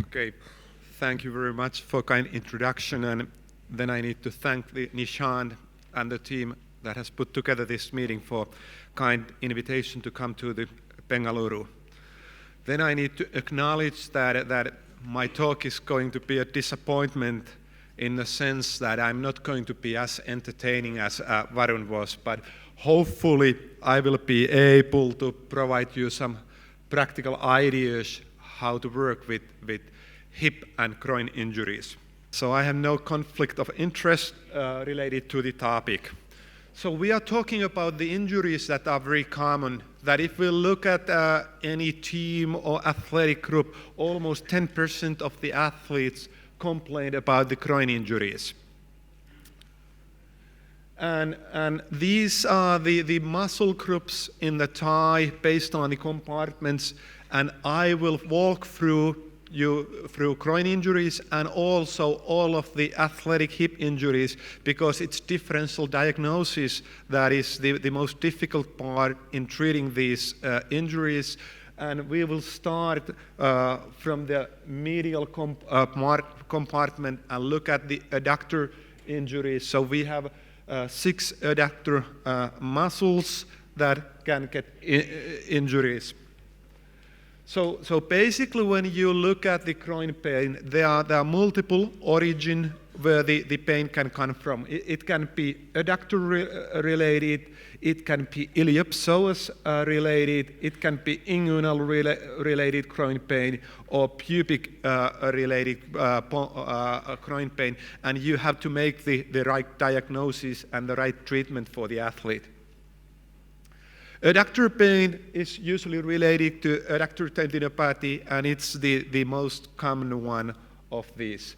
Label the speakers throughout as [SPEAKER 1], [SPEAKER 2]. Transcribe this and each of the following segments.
[SPEAKER 1] Okay, thank you very much for kind introduction, and then I need to thank the Nishant and the team that has put together this meeting for kind invitation to come to the Bangalore. Then I need to acknowledge that my talk is going to be a disappointment in the sense that I'm not going to be as entertaining as Varun was, but hopefully I will be able to provide you some practical ideas how to work with hip and groin injuries. So I have no conflict of interest related to the topic. So we are talking about the injuries that are very common, that if we look at any team or athletic group, almost 10% of the athletes complain about the groin injuries. And these are the muscle groups in the thigh based on the compartments, and I will walk through groin injuries and also all of the athletic hip injuries, because it's differential diagnosis that is the most difficult part in treating these injuries. And we will start from the medial compartment and look at the adductor injuries. So we have 6 adductor muscles that can get injuries. So basically, when you look at the groin pain, there are multiple origins where the pain can come from. It can be adductor related, it can be iliopsoas related, it can be inguinal related groin pain, or pubic related groin pain, and you have to make the right diagnosis and the right treatment for the athlete. Adductor pain is usually related to adductor tendinopathy, and it's the most common one of these.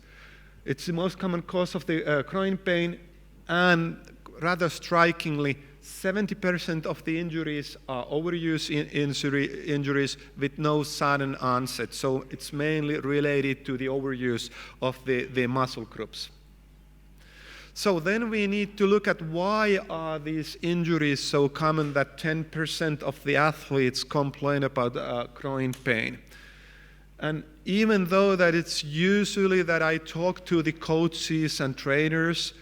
[SPEAKER 1] It's the most common cause of the groin pain, and rather strikingly, 70% of the injuries are overuse injuries with no sudden onset. So it's mainly related to the overuse of the muscle groups. So then we need to look at why are these injuries so common that 10% of the athletes complain about groin pain. And even though that it's usually that I talk to the coaches and trainers,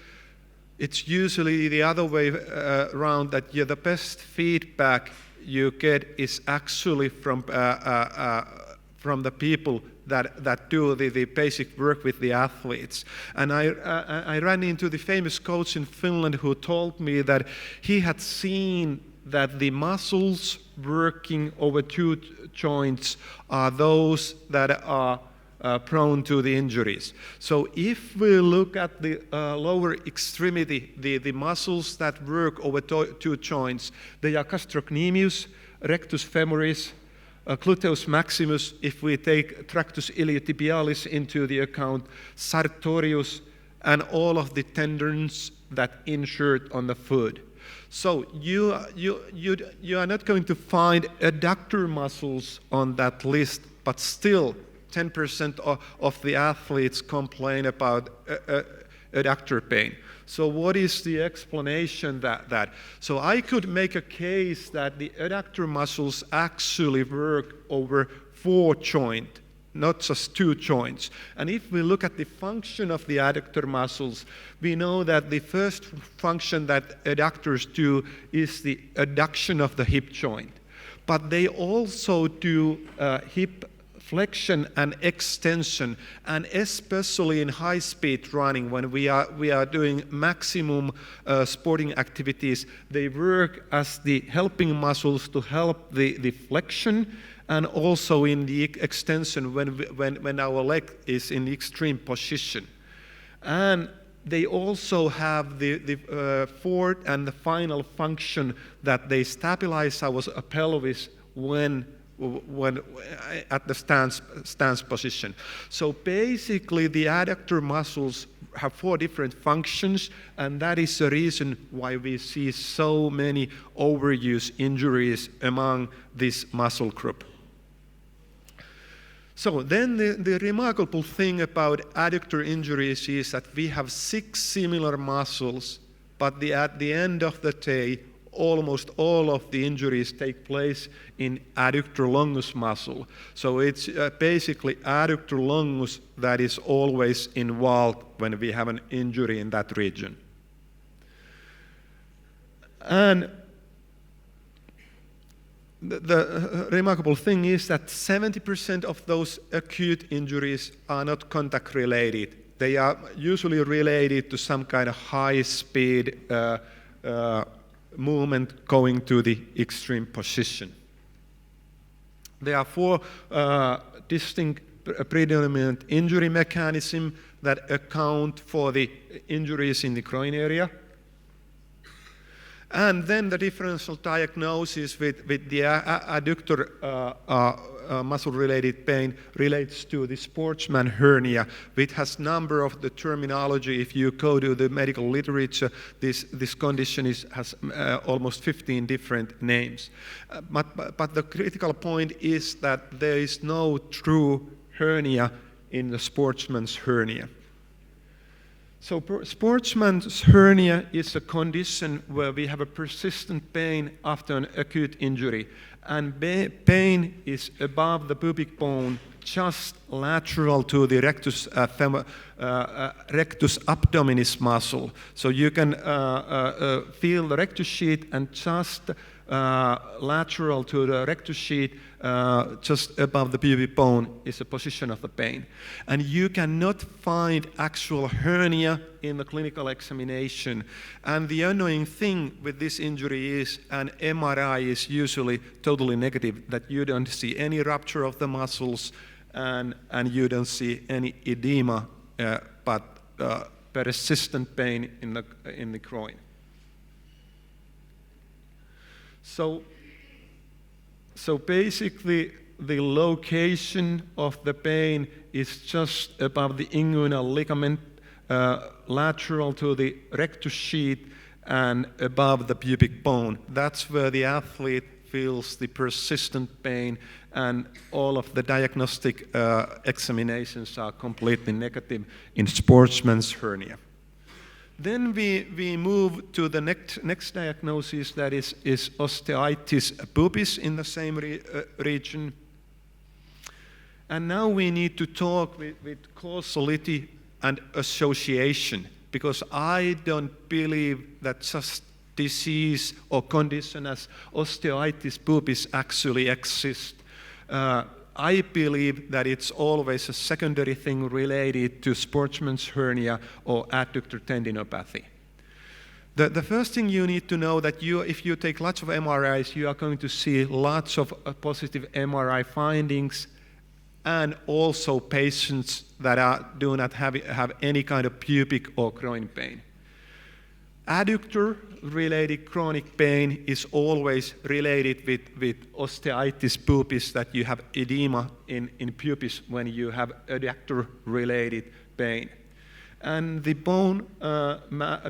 [SPEAKER 1] it's usually the other way around, that the best feedback you get is actually from the people that do the basic work with the athletes. And I ran into the famous coach in Finland who told me that he had seen that the muscles working over 2 joints are those that are prone to the injuries. So if we look at the lower extremity, the muscles that work over 2 joints, they are gastrocnemius, rectus femoris, gluteus maximus, if we take tractus iliotibialis into the account, sartorius, and all of the tendons that insert on the foot. So you are not going to find adductor muscles on that list, but still 10% of the athletes complain about adductor pain. So what is the explanation that? So I could make a case that the adductor muscles actually work over 4 joints, not just 2 joints. And if we look at the function of the adductor muscles, we know that the first function that adductors do is the adduction of the hip joint. But they also do hip flexion and extension, and especially in high-speed running, when we are doing maximum sporting activities, they work as the helping muscles to help the flexion, and also in the extension when our leg is in the extreme position. And they also have the fourth and the final function that they stabilize our pelvis when at the stance position. So basically the adductor muscles have 4 different functions, and that is the reason why we see so many overuse injuries among this muscle group. So then the remarkable thing about adductor injuries is that we have 6 similar muscles, but at the end of the day, almost all of the injuries take place in adductor longus muscle. So it's basically adductor longus that is always involved when we have an injury in that region. And the remarkable thing is that 70% of those acute injuries are not contact related. They are usually related to some kind of high-speed movement going to the extreme position. There are 4 distinct predominant injury mechanisms that account for the injuries in the groin area. And then the differential diagnosis with the adductor muscle-related pain relates to the sportsman hernia, which has number of the terminology. If you go to the medical literature, this condition has almost 15 different names. But the critical point is that there is no true hernia in the sportsman's hernia. So sportsman's hernia is a condition where we have a persistent pain after an acute injury, and pain is above the pubic bone, just lateral to the rectus abdominis muscle. So you can feel the rectus sheath, and just lateral to the rectus sheath, just above the pubic bone, is the position of the pain. And you cannot find actual hernia in the clinical examination. And the annoying thing with this injury is an MRI is usually totally negative, that you don't see any rupture of the muscles, and you don't see any edema, but persistent pain in the groin. So basically, the location of the pain is just above the inguinal ligament, lateral to the rectus sheath, and above the pubic bone. That's where the athlete feels the persistent pain, and all of the diagnostic examinations are completely negative in sportsman's hernia. Then we move to the next diagnosis, that is osteitis pubis in the same region. And now we need to talk with causality and association, because I don't believe that just disease or condition as osteitis pubis actually exists. I believe that it's always a secondary thing related to sportsman's hernia or adductor tendinopathy. The first thing you need to know that if you take lots of MRIs, you are going to see lots of positive MRI findings, and also patients that do not have any kind of pubic or groin pain. Adductor-related chronic pain is always related with osteitis pubis, that you have edema in pubis when you have adductor-related pain. And the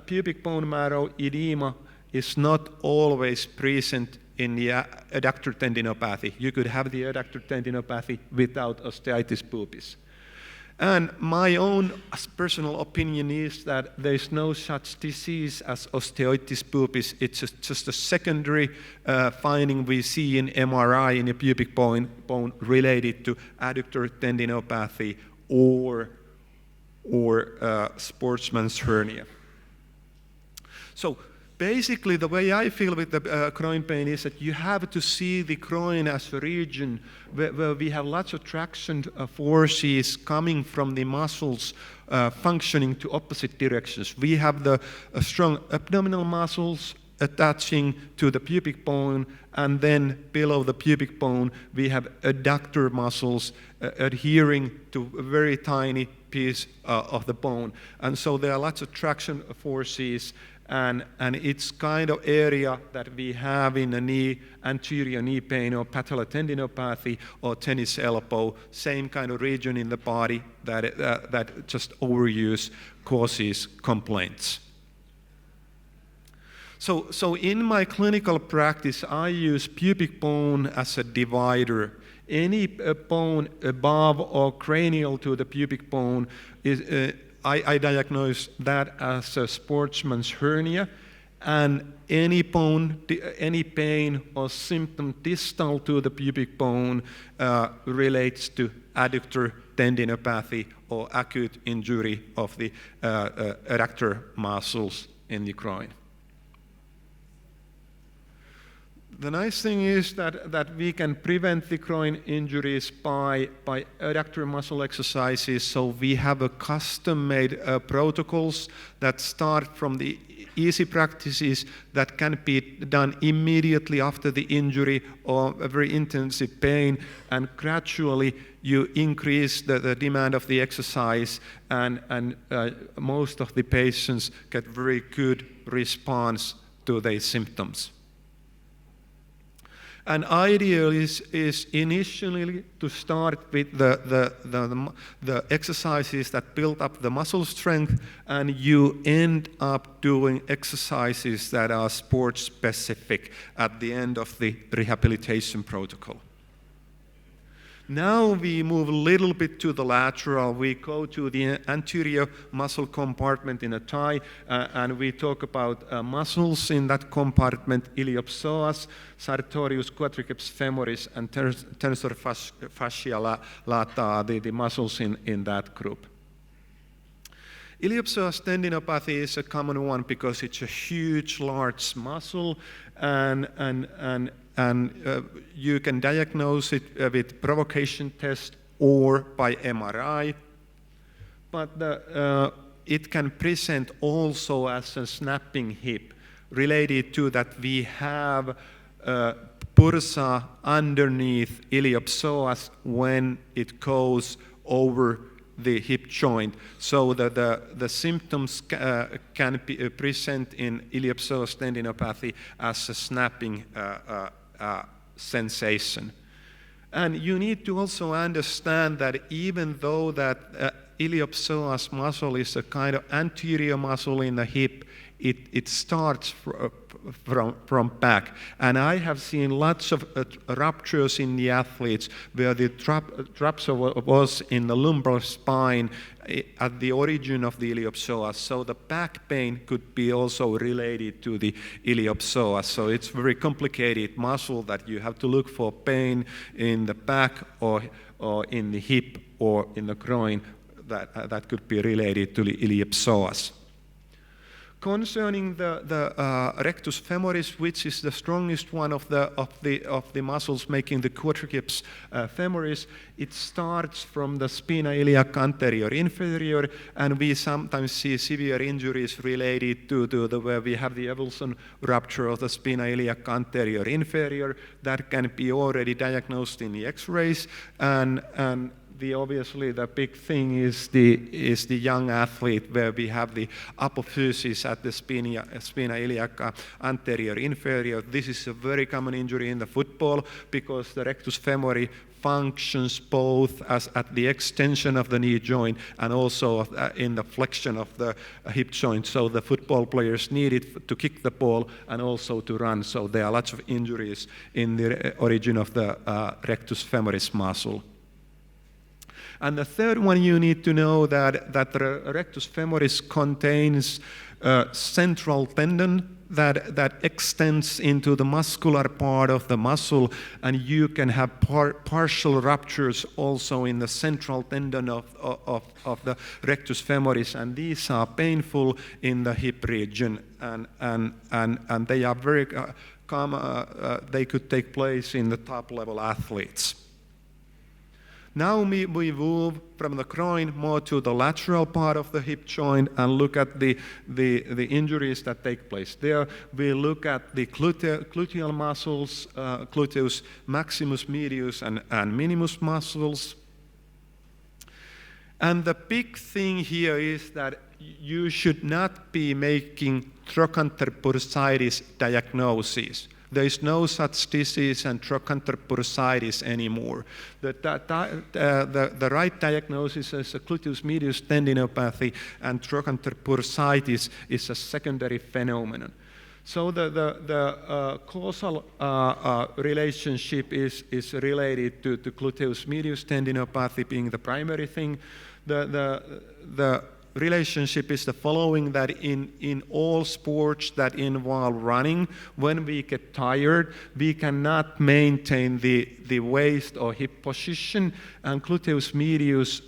[SPEAKER 1] pubic bone marrow edema is not always present in the adductor tendinopathy. You could have the adductor tendinopathy without osteitis pubis. And my own personal opinion is that there is no such disease as osteitis pubis. It's just a secondary finding we see in MRI in the pubic bone related to adductor tendinopathy or sportsman's hernia. So basically, the way I feel with the groin pain is that you have to see the groin as a region where we have lots of traction forces coming from the muscles functioning to opposite directions. We have the strong abdominal muscles attaching to the pubic bone, and then below the pubic bone we have adductor muscles adhering to a very tiny piece of the bone. And so there are lots of traction forces, and it's kind of area that we have in a knee, anterior knee pain or patellotendinopathy or tennis elbow, same kind of region in the body that just overuse causes complaints. So in my clinical practice, I use pubic bone as a divider. Any bone above or cranial to the pubic bone is I diagnose that as a sportsman's hernia. and any pain or symptom distal to the pubic bone relates to adductor tendinopathy or acute injury of the adductor muscles in the groin. The nice thing is that we can prevent the groin injuries by adductor muscle exercises. So we have a custom-made protocols that start from the easy practices that can be done immediately after the injury or a very intensive pain, and gradually you increase the demand of the exercise, and most of the patients get very good response to their symptoms. And ideal is initially to start with the exercises that build up the muscle strength, and you end up doing exercises that are sport specific at the end of the rehabilitation protocol. Now we move a little bit to the lateral. We go to the anterior muscle compartment in a thigh, and we talk about muscles in that compartment: iliopsoas, sartorius, quadriceps femoris, and tensor fascia lata, the muscles in that group. Iliopsoas tendinopathy is a common one because it's a huge, large muscle, and you can diagnose it with provocation test or by MRI. But it can present also as a snapping hip, related to that we have bursa underneath iliopsoas when it goes over the hip joint. So the symptoms can be present in iliopsoas tendinopathy as a snapping sensation. And you need to also understand that even though that iliopsoas muscle is a kind of anterior muscle in the hip, it starts from back. And I have seen lots of ruptures in the athletes where the rupture was in the lumbar spine at the origin of the iliopsoas. So the back pain could be also related to the iliopsoas. So it's very complicated muscle that you have to look for pain in the back or in the hip or in the groin that could be related to the iliopsoas. Concerning the rectus femoris, which is the strongest one of the muscles making the quadriceps femoris, it starts from the spina iliac anterior inferior, and we sometimes see severe injuries related to where we have the avulsion rupture of the spina iliac anterior inferior that can be already diagnosed in the X-rays, and obviously the big thing is the young athlete where we have the apophysis at the spina iliac anterior inferior. This is a very common injury in the football because the rectus femori functions both as at the extension of the knee joint and also in the flexion of the hip joint. So the football players need it to kick the ball and also to run. So there are lots of injuries in the origin of the rectus femoris muscle. And the third one, you need to know that the rectus femoris contains a central tendon that extends into the muscular part of the muscle, and you can have partial ruptures also in the central tendon of the rectus femoris, and these are painful in the hip region, and they are very common. They could take place in the top level athletes. Now we move from the groin more to the lateral part of the hip joint and look at the injuries that take place there. We look at the gluteal muscles, gluteus maximus, medius, and minimus muscles. And the big thing here is that you should not be making trochanter bursitis diagnosis. There is no such disease and trochanter bursitis anymore. The right diagnosis is a gluteus medius tendinopathy, and trochanter bursitis is a secondary phenomenon. So the causal relationship is related to gluteus medius tendinopathy being the primary thing. The relationship is the following, that in all sports that involve running, when we get tired, we cannot maintain the waist or hip position, and gluteus medius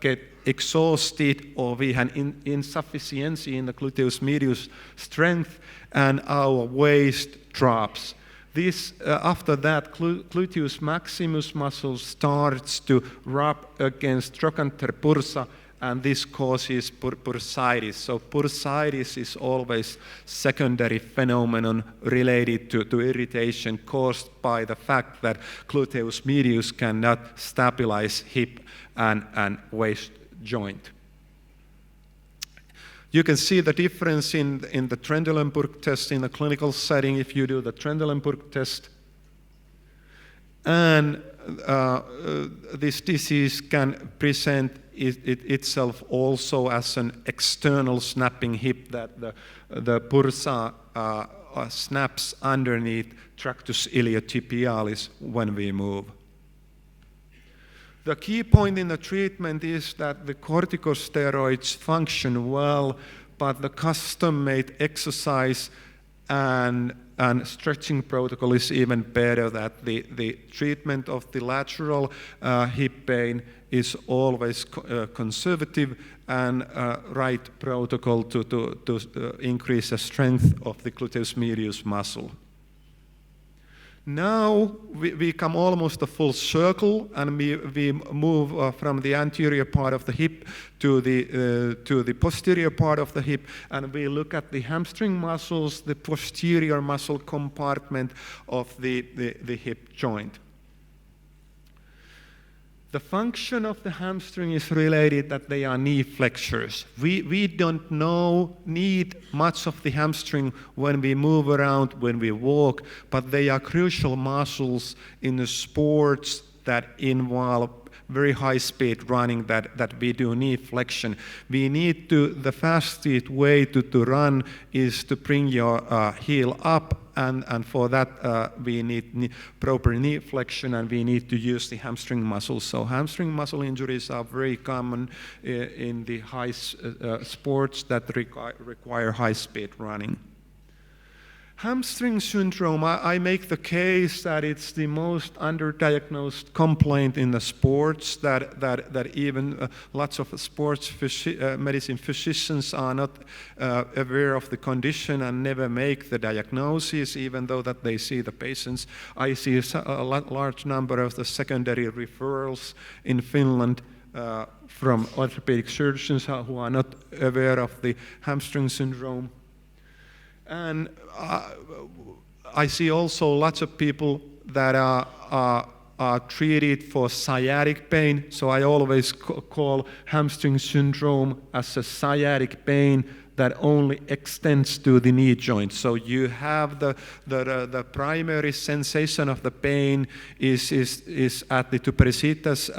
[SPEAKER 1] get exhausted, or we have insufficiency in the gluteus medius strength, and our waist drops. This, after that, gluteus maximus muscle starts to rub against trochanter bursa, and this causes bursitis. So bursitis is always secondary phenomenon related to irritation caused by the fact that gluteus medius cannot stabilize hip and waist joint. You can see the difference in the Trendelenburg test in the clinical setting if you do the Trendelenburg test. And this disease can present itself also as an external snapping hip, that the bursa snaps underneath tractus iliotibialis when we move. The key point in the treatment is that the corticosteroids function well, but the custom-made exercise and stretching protocol is even better. That the treatment of the lateral hip pain is always conservative and right protocol to increase the strength of the gluteus medius muscle. Now we come almost a full circle, and we move from the anterior part of the hip to the posterior part of the hip, and we look at the hamstring muscles, the posterior muscle compartment of the hip joint. The function of the hamstring is related that they are knee flexors. We don't need much of the hamstring when we move around, when we walk, but they are crucial muscles in the sports that involve very high-speed running, that we do knee flexion. We need to, the fastest way to run is to bring your heel up, and for that we need proper knee flexion, and we need to use the hamstring muscles. So hamstring muscle injuries are very common in the high sports that require high-speed running. Hamstring syndrome, I make the case that it's the most underdiagnosed complaint in the sports, that even lots of sports medicine physicians are not aware of the condition and never make the diagnosis, even though that they see the patients. I see a large number of the secondary referrals in Finland from orthopedic surgeons who are not aware of the hamstring syndrome. And I see also lots of people that are treated for sciatic pain. So I always call hamstring syndrome as a sciatic pain that only extends to the knee joint. So you have the primary sensation of the pain is at the tuberositas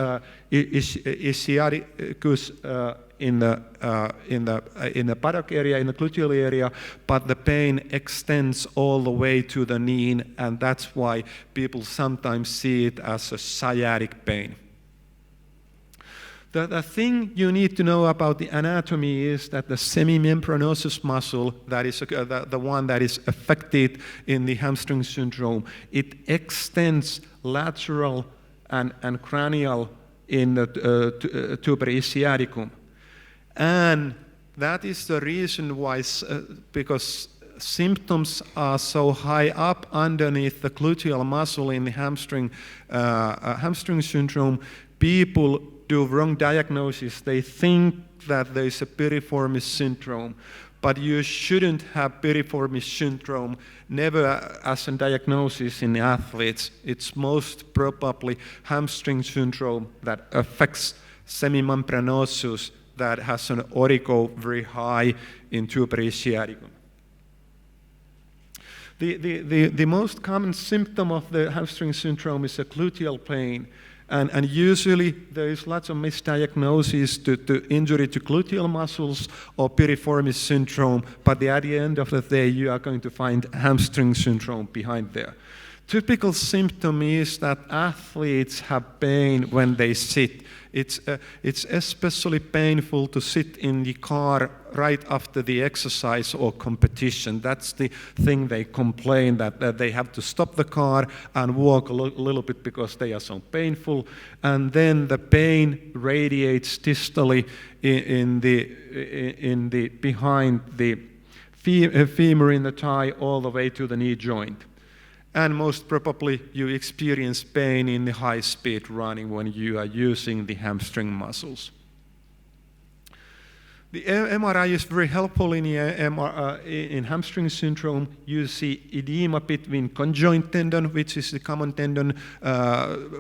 [SPEAKER 1] ischiaticus in the buttock area, in the gluteal area, but the pain extends all the way to the knee, and that's why people sometimes see it as a sciatic pain. The thing you need to know about the anatomy is that the semimembranosus muscle, that is the one that is affected in the hamstring syndrome, it extends lateral and cranial in the tuber ischiaticum. And that is the reason why, because symptoms are so high up underneath the gluteal muscle in the hamstring syndrome, people do wrong diagnosis. They think that there is a piriformis syndrome, but you shouldn't have piriformis syndrome never as a diagnosis in athletes. It's most probably hamstring syndrome that affects semimembranosus that has an origo very high in tuber ischiaticum. The most common symptom of the hamstring syndrome is a gluteal pain. And usually there is lots of misdiagnosis to injury to gluteal muscles or piriformis syndrome, but at the end of the day you are going to find hamstring syndrome behind there. Typical symptom is that athletes have pain when they sit. It's especially painful to sit in the car right after the exercise or competition. That's the thing they complain, that they have to stop the car and walk a little bit because they are so painful. And then the pain radiates distally in the behind the femur in the thigh all the way to the knee joint. And most probably you experience pain in the high-speed running when you are using the hamstring muscles. The MRI is very helpful in hamstring syndrome. You see edema between conjoint tendon, which is the common tendon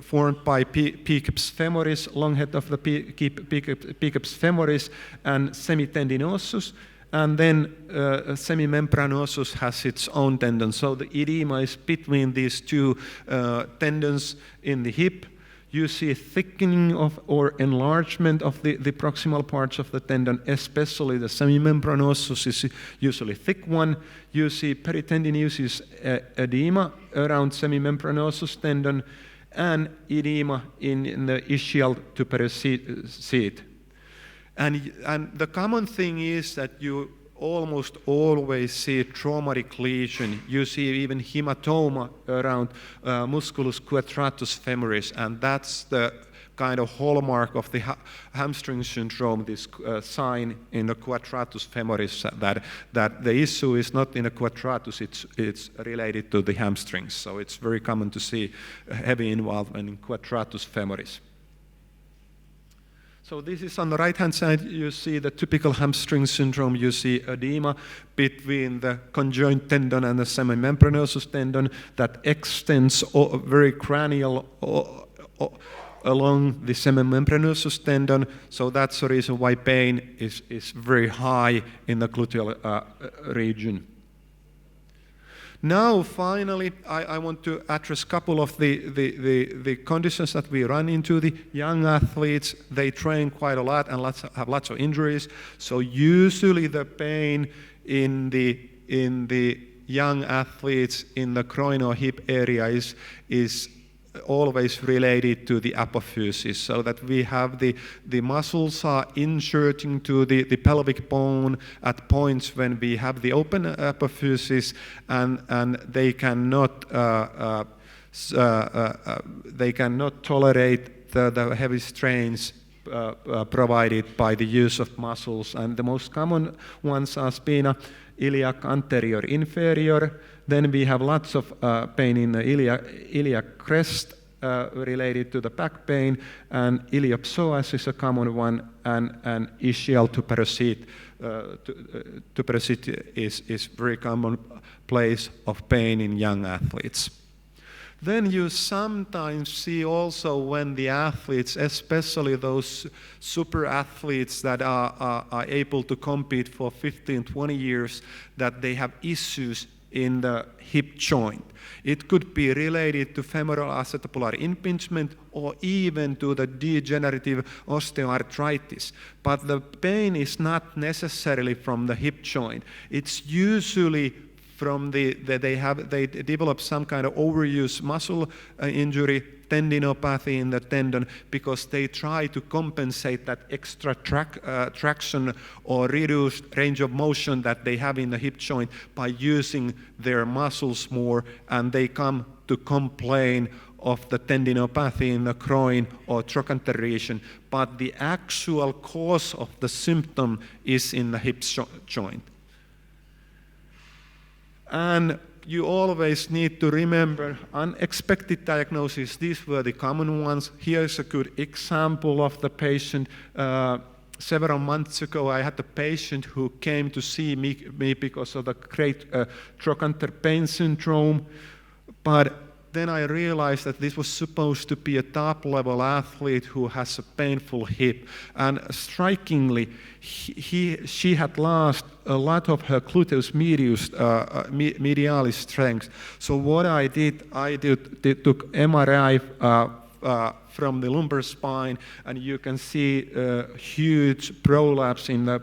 [SPEAKER 1] formed by biceps femoris, long head of the biceps femoris, and semitendinosus. And then semimembranosus has its own tendon. So the edema is between these two tendons in the hip. You see a thickening of or enlargement of the proximal parts of the tendon, especially the semimembranosus is usually thick one. You see peritendinosus edema around semimembranosus tendon and edema in the ischial tuberosity seat. And the common thing is that you almost always see traumatic lesion. You see even hematoma around musculus quadratus femoris, and that's the kind of hallmark of the hamstring syndrome, this sign in the quadratus femoris, that the issue is not in the quadratus, it's related to the hamstrings. So it's very common to see heavy involvement in quadratus femoris. So this is on the right-hand side, you see the typical hamstring syndrome. You see edema between the conjoint tendon and the semimembranosus tendon that extends very cranial along the semimembranosus tendon. So that's the reason why pain is very high in the gluteal region. Now, finally, I want to address a couple of the conditions that we run into. The young athletes, they train quite a lot and have lots of injuries. So usually the pain in the young athletes in the groin or hip area is always related to the apophysis, so that we have the muscles are inserting to the pelvic bone at points when we have the open apophysis, and they cannot tolerate the heavy strains provided by the use of muscles. And the most common ones are spina iliac anterior inferior. Then we have lots of pain in the iliac crest related to the back pain, and iliopsoas is a common one, and ischial tuberosity is very common place of pain in young athletes. Then you sometimes see also when the athletes, especially those super athletes that are able to compete for 15, 20 years, that they have issues in the hip joint. It could be related to femoral acetabular impingement or even to the degenerative osteoarthritis. But the pain is not necessarily from the hip joint. It's usually from they develop some kind of overuse muscle injury, tendinopathy in the tendon, because they try to compensate that extra traction or reduced range of motion that they have in the hip joint by using their muscles more, and they come to complain of the tendinopathy in the groin or trochanter region, but the actual cause of the symptom is in the hip joint. And you always need to remember unexpected diagnoses. These were the common ones. Here's a good example of the patient. Several months ago, I had a patient who came to see me because of the great trochanter pain syndrome. But then I realized that this was supposed to be a top-level athlete who has a painful hip. And strikingly, she had lost a lot of her gluteus medialis strength. So what I did took MRI from the lumbar spine, and you can see huge prolapse in the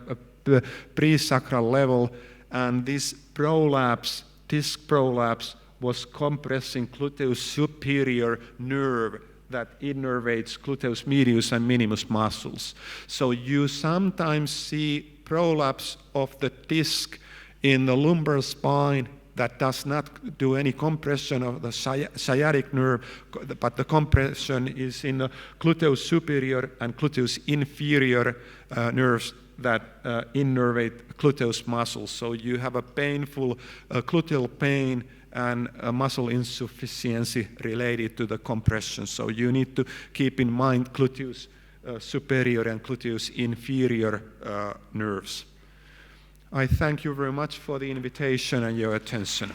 [SPEAKER 1] presacral level. And this prolapse, disc prolapse, was compressing gluteus superior nerve that innervates gluteus medius and minimus muscles. So you sometimes see prolapse of the disc in the lumbar spine that does not do any compression of the sciatic nerve, but the compression is in the gluteus superior and gluteus inferior nerves that innervate gluteus muscles. So you have a painful gluteal pain and a muscle insufficiency related to the compression. So you need to keep in mind gluteus superior and gluteus inferior nerves. I thank you very much for the invitation and your attention.